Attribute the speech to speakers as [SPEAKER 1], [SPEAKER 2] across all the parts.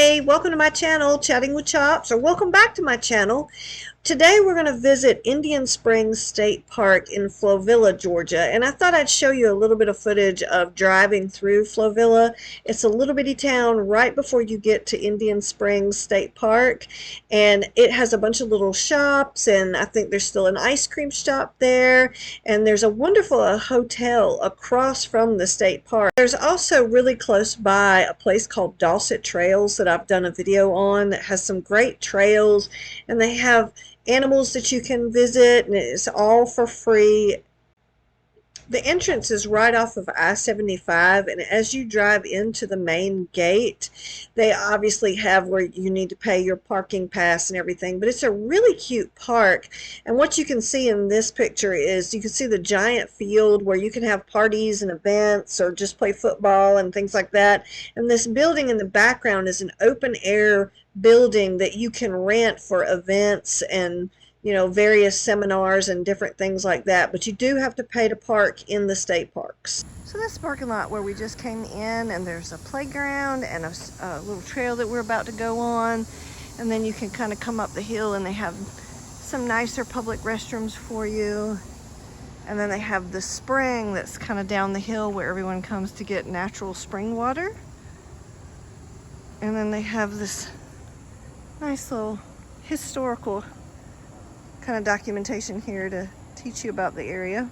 [SPEAKER 1] Hey, welcome to my channel, Chatting with Chops, or welcome back to my channel. Today we're going to visit Indian Springs State Park in Flovilla, Georgia, and I thought I'd show you a little bit of footage of driving through Flovilla. It's a little bitty town right before you get to Indian Springs State Park, and it has a bunch of little shops, and I think there's still an ice cream shop there, and there's a wonderful hotel across from the state park. There's also really close by a place called Dawson Trails that I've done a video on that has some great trails, and they have animals that you can visit, and it's all for free. The entrance is right off of I-75, and as you drive into the main gate, they obviously have where you need to pay your parking pass and everything, but it's a really cute park. And what you can see in this picture is you can see the giant field where you can have parties and events or just play football and things like that. And this building in the background is an open air building that you can rent for events and various seminars and different things like that, but you do have to pay to park in the state parks. So this parking lot where we just came in, and there's a playground and a little trail that we're about to go on, and then you can kind of come up the hill, and they have some nicer public restrooms for you, and then they have the spring that's kind of down the hill where everyone comes to get natural spring water, and then they have this nice little historical kind of documentation here to teach you about the area.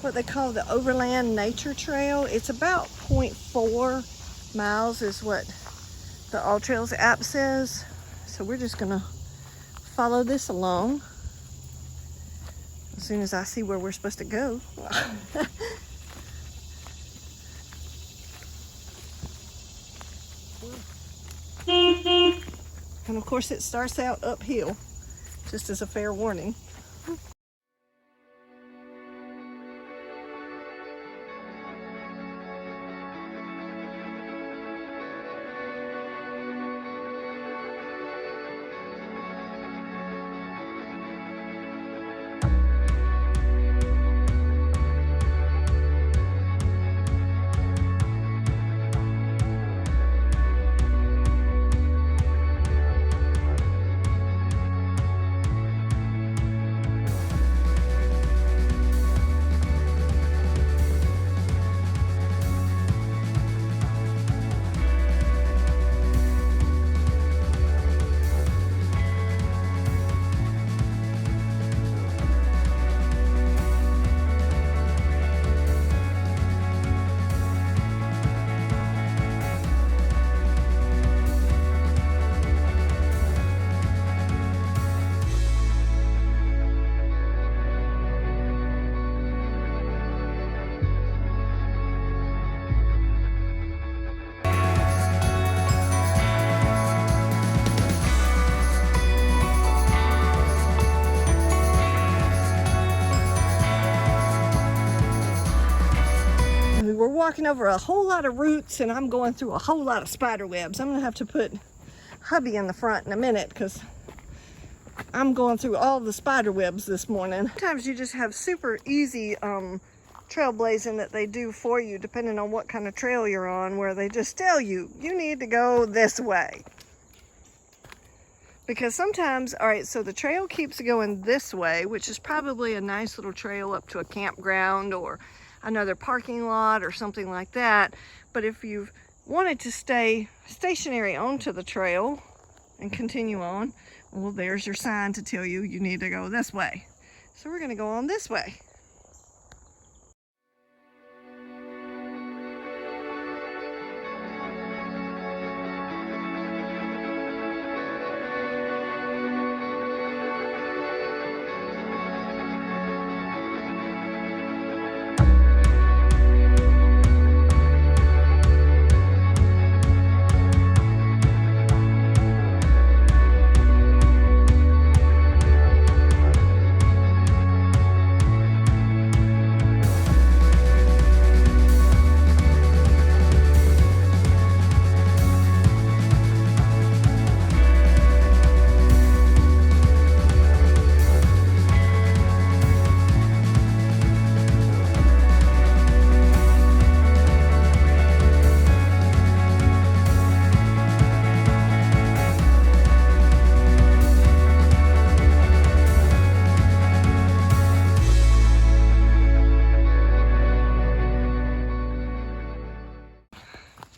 [SPEAKER 1] What they call the Overland Nature Trail. It's about 0.4 miles is what the All Trails app says. So we're just gonna follow this along as soon as I see where we're supposed to go. And of course it starts out uphill, just as a fair warning. We're walking over a whole lot of roots, and I'm going through a whole lot of spider webs. I'm gonna have to put hubby in the front in a minute because I'm going through all the spider webs this morning. Sometimes you just have super easy trailblazing that they do for you, depending on what kind of trail you're on, where they just tell you, you need to go this way. Because sometimes, all right, so the trail keeps going this way, which is probably a nice little trail up to a campground or another parking lot or something like that. But if you've wanted to stay stationary onto the trail and continue on, well, there's your sign to tell you you need to go this way. So we're gonna go on this way.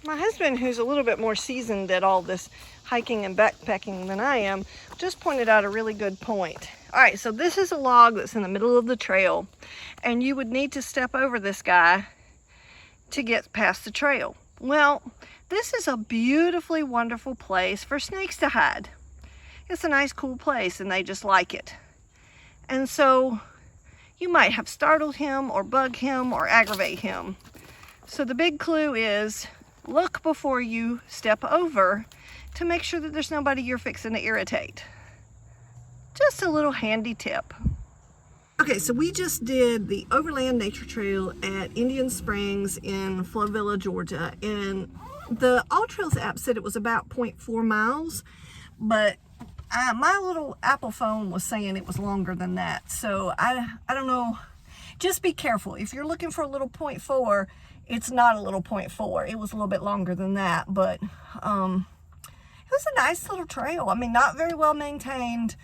[SPEAKER 1] My husband, who's a little bit more seasoned at all this hiking and backpacking than I am, just pointed out a really good point. All right, so this is a log that's in the middle of the trail, and you would need to step over this guy to get past the trail. Well, this is a beautifully wonderful place for snakes to hide. It's a nice, cool place, and they just like it. And so you might have startled him or bug him or aggravate him. So the big clue is look before you step over to make sure that there's nobody you're fixing to irritate. Just a little handy tip. Okay, so we just did the Overland Nature Trail at Indian Springs in Flovilla, Georgia, and the All Trails app said it was about 0.4 miles, but my little Apple phone was saying it was longer than that, so I don't know. Just be careful. If you're looking for a little 0.4, it's not a little 0.4. It was a little bit longer than that, but it was a nice little trail. I mean, not very well maintained.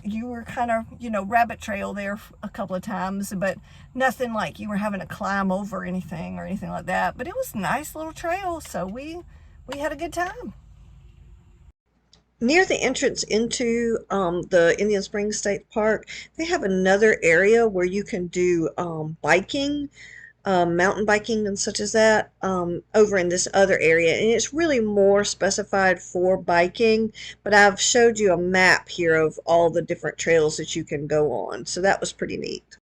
[SPEAKER 1] You were kind of, rabbit trail there a couple of times, but nothing like you were having to climb over anything like that. But it was a nice little trail, so we had a good time. Near the entrance into the Indian Springs State Park, they have another area where you can do biking, mountain biking and such as that, over in this other area, and it's really more specified for biking, but I've showed you a map here of all the different trails that you can go on, so that was pretty neat.